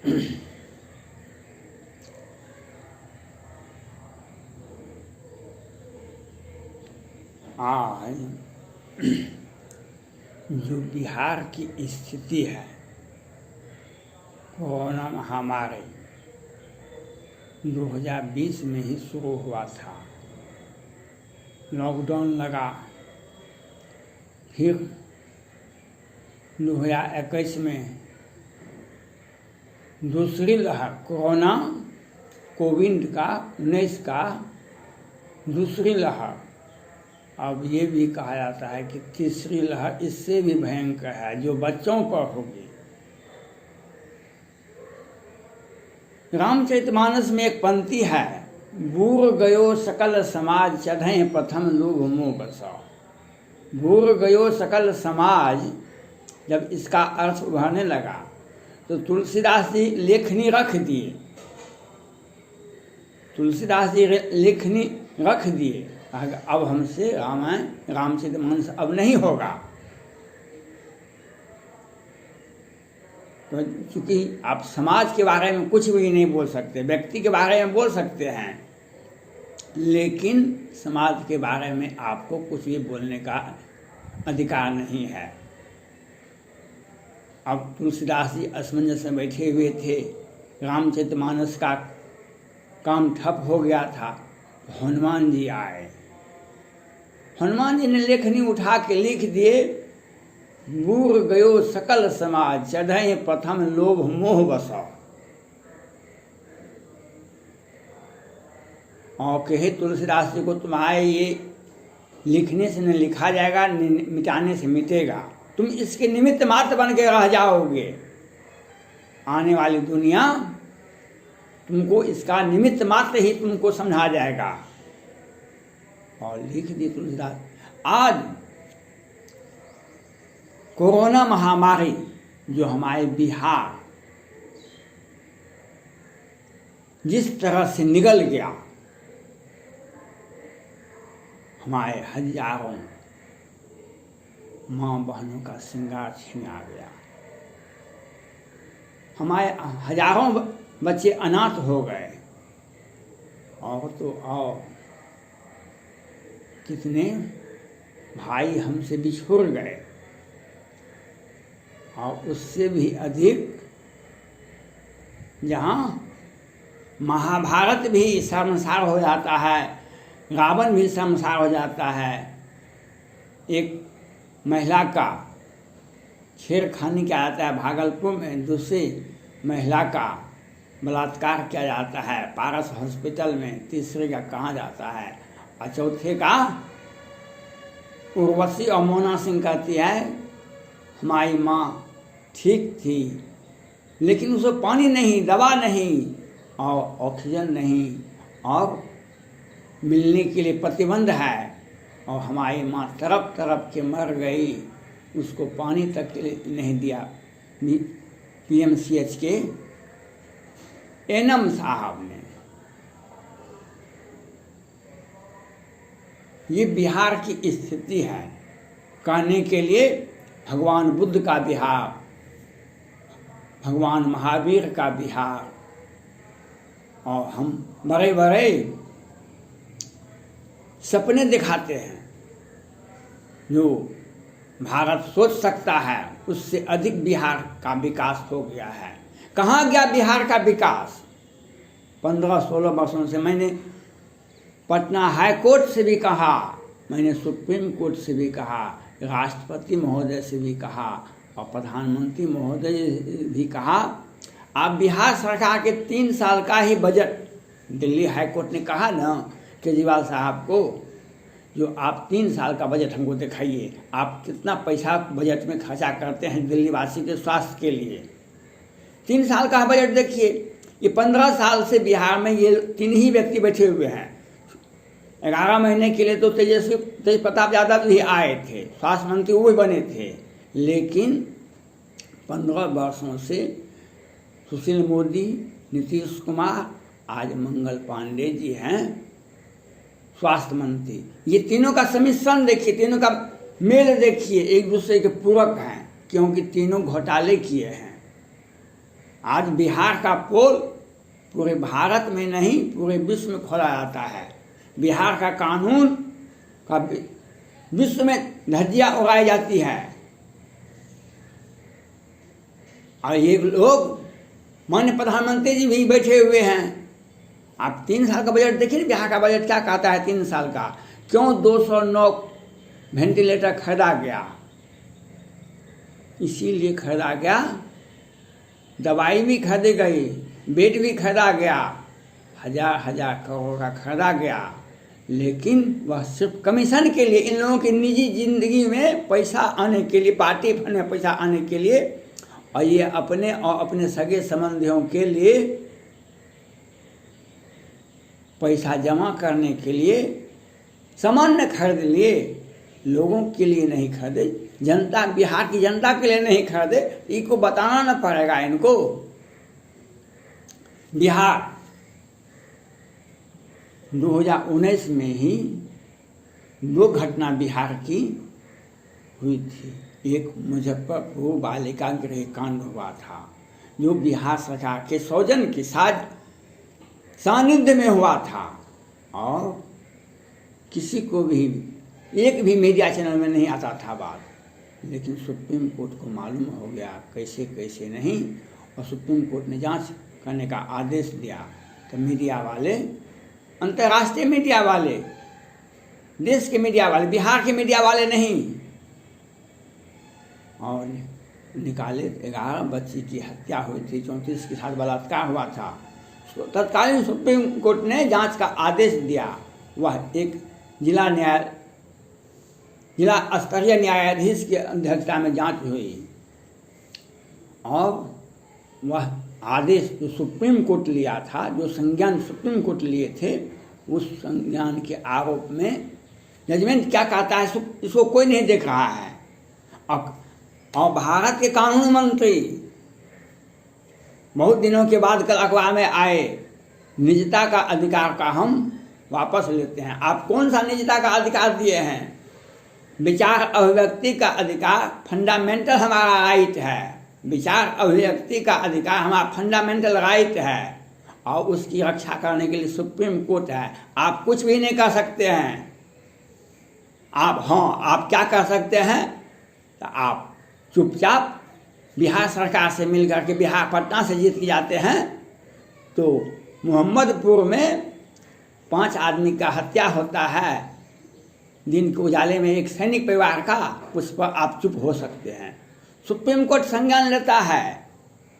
आज जो बिहार की स्थिति है, कोरोना महामारी 2020 में ही शुरू हुआ था, लॉकडाउन लगा, फिर 2021 में दूसरी लहर कोरोना कोविड-19 का दूसरी लहर, अब ये भी कहा जाता है कि तीसरी लहर इससे भी भयंकर है, जो बच्चों पर होगी। रामचरितमानस में एक पंक्ति है, बूढ़ गयो सकल समाज चढ़ें प्रथम लोभ मोह बसाओ। बूढ़ गयो सकल समाज, जब इसका अर्थ उभरने लगा तो तुलसीदास जी लेखनी रख दिए। तुलसीदास जी लेखनी रख दिए, अब हमसे रामायण रामचरितमानस अब नहीं होगा। तो चूंकि आप समाज के बारे में कुछ भी नहीं बोल सकते, व्यक्ति के बारे में बोल सकते हैं, लेकिन समाज के बारे में आपको कुछ भी बोलने का अधिकार नहीं है। अब तुलसीदास जी असमंजस में बैठे हुए थे, रामचरितमानस का काम ठप हो गया था, हनुमान जी आए। हनुमान जी ने लेखनी उठा के लिख दिए, बूढ़ गयो सकल समाज चढ़ें प्रथम लोभ मोह बसाओ। और कहे तुलसीदास जी को, तुम्हारे ये लिखने से न लिखा जाएगा, मिटाने से मिटेगा, तुम इसके निमित्त मात्र बन के रह जाओगे। आने वाली दुनिया तुमको इसका निमित्त मात्र ही तुमको समझा जाएगा। और लिख दी तुलसीदास। आज कोरोना महामारी जो हमारे बिहार जिस तरह से निगल गया, हमारे हजारों माँ बहनों का श्रृंगार छिना गया, हमारे हजारों बच्चे अनाथ हो गए, और तो और कितने भाई हमसे बिछुड़ गए, और उससे भी अधिक जहाँ महाभारत भी शर्मसार हो जाता है, रावण भी शर्मसार हो जाता है। एक महिला का छेड़खानी किया जाता है भागलपुर में, दूसरी महिला का बलात्कार किया जाता है पारस हॉस्पिटल में, तीसरे का कहाँ जाता है, और चौथे का उर्वशी और मोना सिंह कहती है हमारी माँ ठीक थी, लेकिन उसको पानी नहीं, दवा नहीं और ऑक्सीजन नहीं, और मिलने के लिए प्रतिबंध है, और हमारी माँ तरफ तरफ के मर गई, उसको पानी तक नहीं दिया। PMCH के एनम साहब ने। ये बिहार की स्थिति है। कहने के लिए भगवान बुद्ध का बिहार, भगवान महावीर का बिहार, और हम बड़े बड़े सपने दिखाते हैं जो भारत सोच सकता है, उससे अधिक बिहार का विकास हो गया है। कहाँ गया बिहार का विकास? 15-16 वर्षों से मैंने पटना हाई कोर्ट से भी कहा, मैंने सुप्रीम कोर्ट से भी कहा, राष्ट्रपति महोदय से भी कहा, और प्रधानमंत्री महोदय भी कहा, आप बिहार सरकार के 3 साल का ही बजट, दिल्ली हाई कोर्ट ने कहा ना केजरीवाल साहब को, जो आप 3 साल का बजट हमको दिखाइए, आप कितना पैसा बजट में खर्चा करते हैं दिल्ली वासी के स्वास्थ्य के लिए। 3 साल का बजट देखिए। ये 15 साल से बिहार में ये 3 ही व्यक्ति बैठे हुए हैं। 11 महीने के लिए तो तेज प्रताप यादव भी आए थे, स्वास्थ्य मंत्री वो भी बने थे, लेकिन 15 वर्षों से सुशील मोदी, नीतीश कुमार, आज मंगल पांडे जी हैं स्वास्थ्य मंत्री। ये तीनों का सम्मिश्रण देखिए, तीनों का मेल देखिए, एक दूसरे के पूरक हैं, क्योंकि तीनों घोटाले किए हैं। आज बिहार का पोल पूरे भारत में नहीं पूरे विश्व में खोला जाता है। बिहार का कानून का विश्व में धज्जियां उड़ाई जाती है। और ये लोग माननीय प्रधानमंत्री जी भी बैठे हुए हैं। आप 3 साल का बजट देखिए, बिहार का बजट क्या कहता है 3 साल का। क्यों 209 वेंटिलेटर खरीदा गया? इसीलिए खरीदा गया, दवाई भी खरीदी गई, बेड भी खरीदा गया, हजार करोड़ का खरीदा गया, लेकिन वह सिर्फ कमीशन के लिए, इन लोगों की निजी जिंदगी में पैसा आने के लिए, पार्टी फंड में पैसा आने के लिए, और ये अपने और अपने सगे संबंधियों के लिए पैसा जमा करने के लिए सामान्य खरीद लिए, लोगों के लिए नहीं खरीदे, जनता, बिहार की जनता के लिए नहीं खरीदे। इनको बताना न पड़ेगा इनको। बिहार 2019 में ही 2 घटना बिहार की हुई थी। एक मुजफ्फरपुर बालिका गृह कांड हुआ था, जो बिहार सरकार के सौजन्य के साथ सानिध्य में हुआ था, और किसी को भी, एक भी मीडिया चैनल में नहीं आता था बात, लेकिन सुप्रीम कोर्ट को मालूम हो गया कैसे कैसे नहीं, और सुप्रीम कोर्ट ने जांच करने का आदेश दिया। तो मीडिया वाले, अंतर्राष्ट्रीय मीडिया वाले, देश के मीडिया वाले, बिहार के मीडिया वाले नहीं, और निकाले। 11 बच्ची की हत्या हुई थी, 34 के साथ बलात्कार हुआ था। तत्कालीन सुप्रीम कोर्ट ने जांच का आदेश दिया। वह एक जिला स्तरीय न्यायाधीश की अध्यक्षता में जांच हुई, और वह आदेश जो सुप्रीम कोर्ट लिया था, जो संज्ञान सुप्रीम कोर्ट लिए थे, उस संज्ञान के आरोप में जजमेंट क्या कहता है इसको कोई नहीं देख रहा है। और भारत के कानून मंत्री बहुत दिनों के बाद कल अखबार में आए, निजता का अधिकार का हम वापस लेते हैं। आप कौन सा निजता का अधिकार दिए हैं? विचार अभिव्यक्ति का अधिकार फंडामेंटल हमारा राइट है। विचार अभिव्यक्ति का अधिकार हमारा फंडामेंटल राइट है, और उसकी रक्षा करने के लिए सुप्रीम कोर्ट है। आप कुछ भी नहीं कर सकते हैं। आप क्या कर सकते हैं? तो आप चुपचाप बिहार सरकार से मिलकर के, बिहार पटना से जीत के जाते हैं तो मोहम्मदपुर में 5 आदमी का हत्या होता है दिन के उजाले में, एक सैनिक परिवार का, उस पर आप चुप हो सकते हैं। सुप्रीम कोर्ट संज्ञान लेता है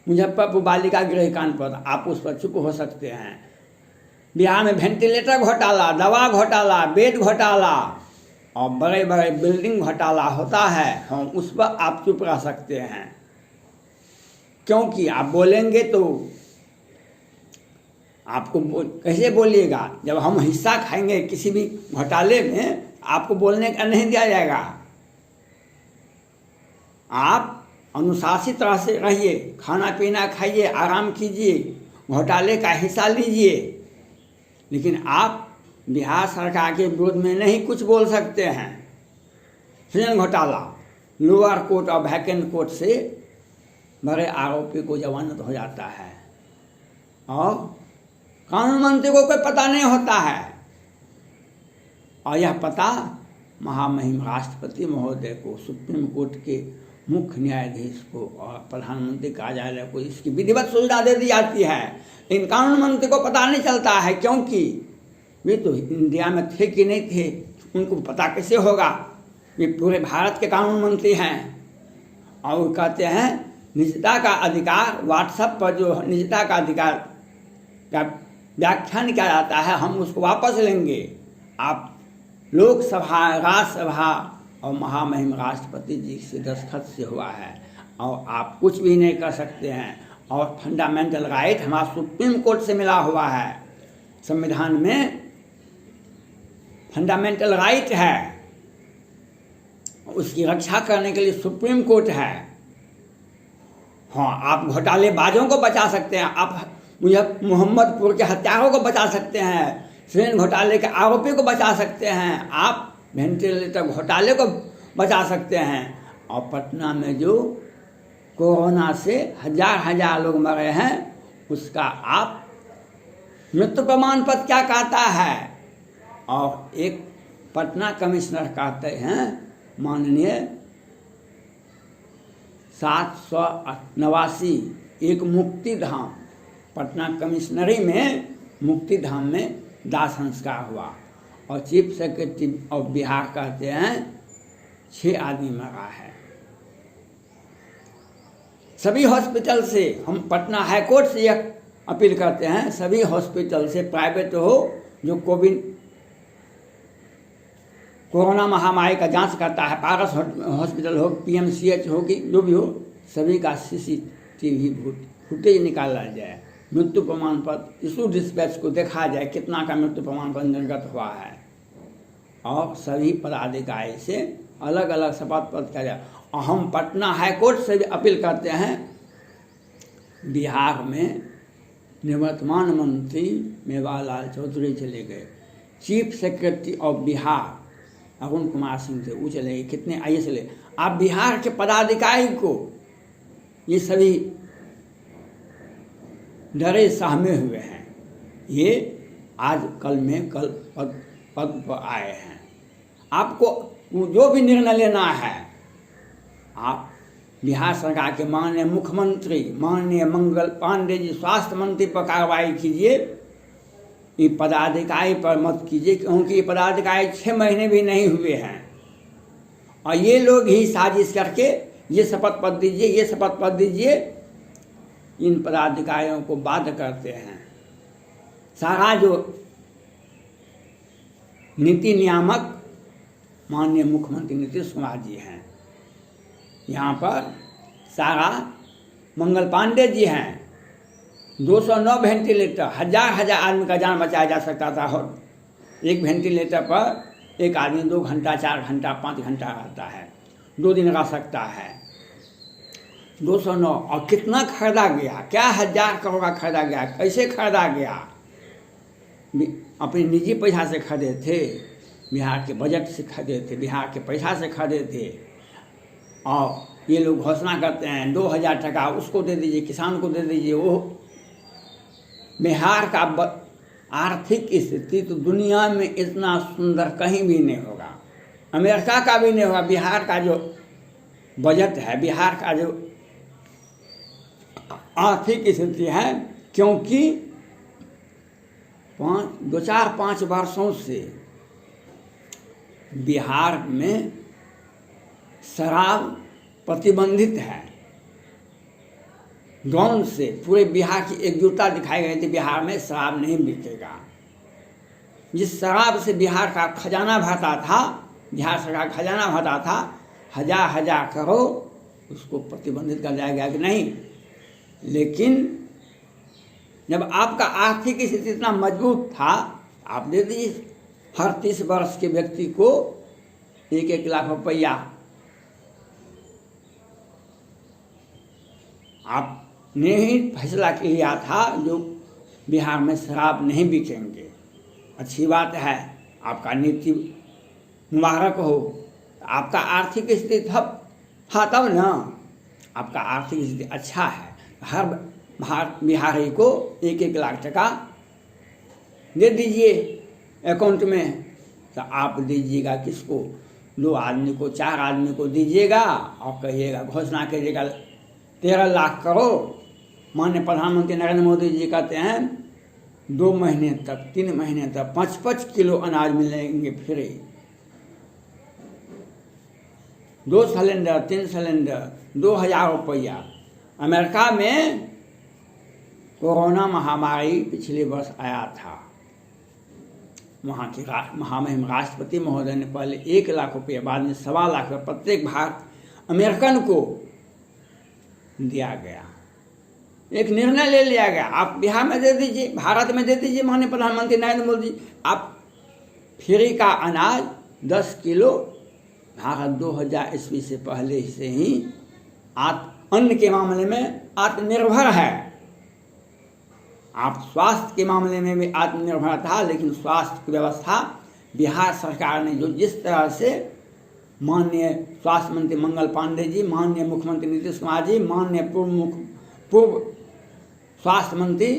मुजफ्फरपुर बालिका गृह कांड पर, आप उस पर चुप हो सकते हैं। बिहार में वेंटिलेटर घोटाला, दवा घोटाला, बेड घोटाला और बड़े बड़े बिल्डिंग घोटाला होता है, हम उस पर आप चुप रह सकते हैं, क्योंकि आप बोलेंगे तो आपको कैसे बोलिएगा? जब हम हिस्सा खाएंगे किसी भी घोटाले में, आपको बोलने का नहीं दिया जाएगा। आप अनुशासित तरह से रहिए, खाना पीना खाइए, आराम कीजिए, घोटाले का हिस्सा लीजिए, लेकिन आप बिहार सरकार के विरोध में नहीं कुछ बोल सकते हैं। सृजन घोटाला, लोअर कोर्ट और वैकेंट कोर्ट से बड़े आरोपी को जमानत हो जाता है, और कानून मंत्री को कोई पता नहीं होता है, और यह पता महामहिम राष्ट्रपति महोदय को, सुप्रीम कोर्ट के मुख्य न्यायाधीश को और प्रधानमंत्री कार्यालय को इसकी विधिवत सुविधा दे दी जाती है। इन कानून मंत्री को पता नहीं चलता है, क्योंकि वे तो इंडिया में थे कि नहीं थे, उनको पता कैसे होगा? वे पूरे भारत के कानून मंत्री हैं, और वो कहते हैं निजता का अधिकार, व्हाट्सएप पर जो निजता का अधिकार का व्याख्यान किया जाता है, हम उसको वापस लेंगे। आप लोकसभा, राज्यसभा और महामहिम राष्ट्रपति जी से दस्तखत से हुआ है, और आप कुछ भी नहीं कर सकते हैं। और फंडामेंटल राइट हमारा सुप्रीम कोर्ट से मिला हुआ है। संविधान में फंडामेंटल राइट है, उसकी रक्षा करने के लिए सुप्रीम कोर्ट है। हाँ, आप घोटालेबाजों को बचा सकते हैं, आप मोहम्मदपुर के हत्यारों को बचा सकते हैं, सृजन घोटाले के आरोपी को बचा सकते हैं, आप वेंटिलेटर घोटाले को बचा सकते हैं, और पटना में जो कोरोना से हजार हजार लोग मरे हैं, उसका आप मृत्यु प्रमाण पत्र क्या कहता है? और एक पटना कमिश्नर कहते हैं माननीय 789 एक मुक्ति धाम, पटना कमिश्नरी में मुक्ति धाम में दाह संस्कार हुआ और चीफ सेक्रेटरी ऑफ बिहार कहते हैं 6 आदमी मरा है। सभी हॉस्पिटल से हम पटना हाईकोर्ट से यह अपील करते हैं, सभी हॉस्पिटल से, प्राइवेट हो जो कोरोना महामारी का जांच करता है, पारस हॉस्पिटल हो, PMCH हो कि जो भी हो, सभी का CCTV फुटेज निकाला जाए, मृत्यु प्रमाण पत्र इशू डिस्पैच को देखा जाए कितना का मृत्यु प्रमाण पत्र निर्गत हुआ है, और सभी पदाधिकारी से अलग अलग शपथ पत्र किया जाए। और हम पटना हाईकोर्ट से भी अपील करते हैं, बिहार में निवर्तमान मंत्री मेवालाल चौधरी चले गए, chief secretary of Bihar Arun Kumar Singh थे, वो चले गए, कितने आइए चले। आप बिहार के पदाधिकारी को ये सभी डरे सहमे हुए हैं, ये आज कल में कल पद पर आए हैं। आपको जो भी निर्णय लेना है, आप बिहार सरकार के माननीय मुख्यमंत्री माननीय मंगल पांडे जी स्वास्थ्य मंत्री पर कार्रवाई कीजिए, ये पदाधिकारी पर मत कीजिए, क्योंकि ये पदाधिकारी 6 महीने भी नहीं हुए हैं और ये लोग ही साजिश करके ये शपथ पत्र दीजिए, ये शपथ पत्र दीजिए, इन पदाधिकारियों को बाध्य करते हैं। सारा जो नीति नियामक माननीय मुख्यमंत्री नीतीश कुमार जी हैं, यहाँ पर सारा मंगल पांडे जी हैं, 209 वेंटिलेटर, हजार आदमी का जान बचाया जा सकता था, और एक वेंटिलेटर पर एक आदमी 2 घंटा 4 घंटा 5 घंटा रहता है, 2 दिन रह सकता है। 209 और कितना खरीदा गया, क्या 1000 करोड़ का खरीदा गया, कैसे खरीदा गया? अपने निजी पैसा से खरीदे थे, बिहार के बजट से खरीदे थे, बिहार के पैसा से खरीदे थे। और ये लोग घोषणा करते हैं 2000 टका उसको दे दीजिए, किसान को दे दीजिए। वो बिहार का आर्थिक स्थिति तो दुनिया में इतना सुंदर कहीं भी नहीं होगा, अमेरिका का भी नहीं होगा। बिहार का जो बजट है, बिहार का जो आर्थिक स्थिति है, क्योंकि 2-4-5 वर्षों से बिहार में शराब प्रतिबंधित है। ड्रोन से पूरे बिहार की एकजुटता दिखाई गई थी, बिहार में शराब नहीं बिकेगा। जिस शराब से बिहार का खजाना भरता था, बिहार सरकार खजाना भरता था, हजार करोड़, उसको प्रतिबंधित कर दिया गया कि नहीं। लेकिन जब आपका आर्थिक स्थिति इतना मजबूत था, आप दे दीजिए हर 30 वर्ष के व्यक्ति को 1-1 लाख रुपया। आपने ही फैसला किया था जो बिहार में शराब नहीं बिकेंगे। अच्छी बात है, आपका नीति मुबारक हो। आपका आर्थिक स्थिति तब ना, आपका आर्थिक स्थिति अच्छा है, हर बिहारी को 1-1 लाख टका दे दीजिए अकाउंट में। तो आप दीजिएगा किसको? 2 आदमी को, 4 आदमी को दीजिएगा और कहिएगा, घोषणा करिएगा 13 लाख करोड़। माननीय प्रधानमंत्री नरेंद्र मोदी जी कहते हैं 2 महीने तक, 3 महीने तक 5-5 किलो अनाज मिलेंगे फ्री। 2 सिलेंडर, 3 सिलेंडर, 2000 रुपया। अमेरिका में कोरोना महामारी पिछले वर्ष आया था, वहाँ के महामहिम राष्ट्रपति महोदय ने पहले 1 लाख रुपये, बाद में 1.25 लाख रुपये प्रत्येक अमेरिकन को दिया गया। एक निर्णय ले लिया गया, आप बिहार में दे दीजिए, भारत में दे दीजिए। माननीय प्रधानमंत्री नरेंद्र मोदी, आप फ्री का अनाज 10 किलो। भारत 2000 ईस्वी से पहले से ही अन्न के मामले में आत्मनिर्भर है। आप स्वास्थ्य के मामले में भी आत्मनिर्भर था, लेकिन स्वास्थ्य की व्यवस्था बिहार सरकार ने जो जिस तरह से माननीय स्वास्थ्य मंत्री मंगल पांडे जी, माननीय मुख्यमंत्री नीतीश कुमार जी, माननीय पूर्व स्वास्थ्य मंत्री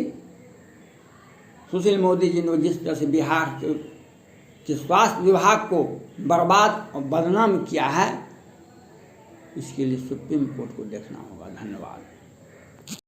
सुशील मोदी जी ने जिस तरह से बिहार के स्वास्थ्य विभाग को बर्बाद और बदनाम किया है, इसके लिए सुप्रीम कोर्ट को देखना होगा। धन्यवाद।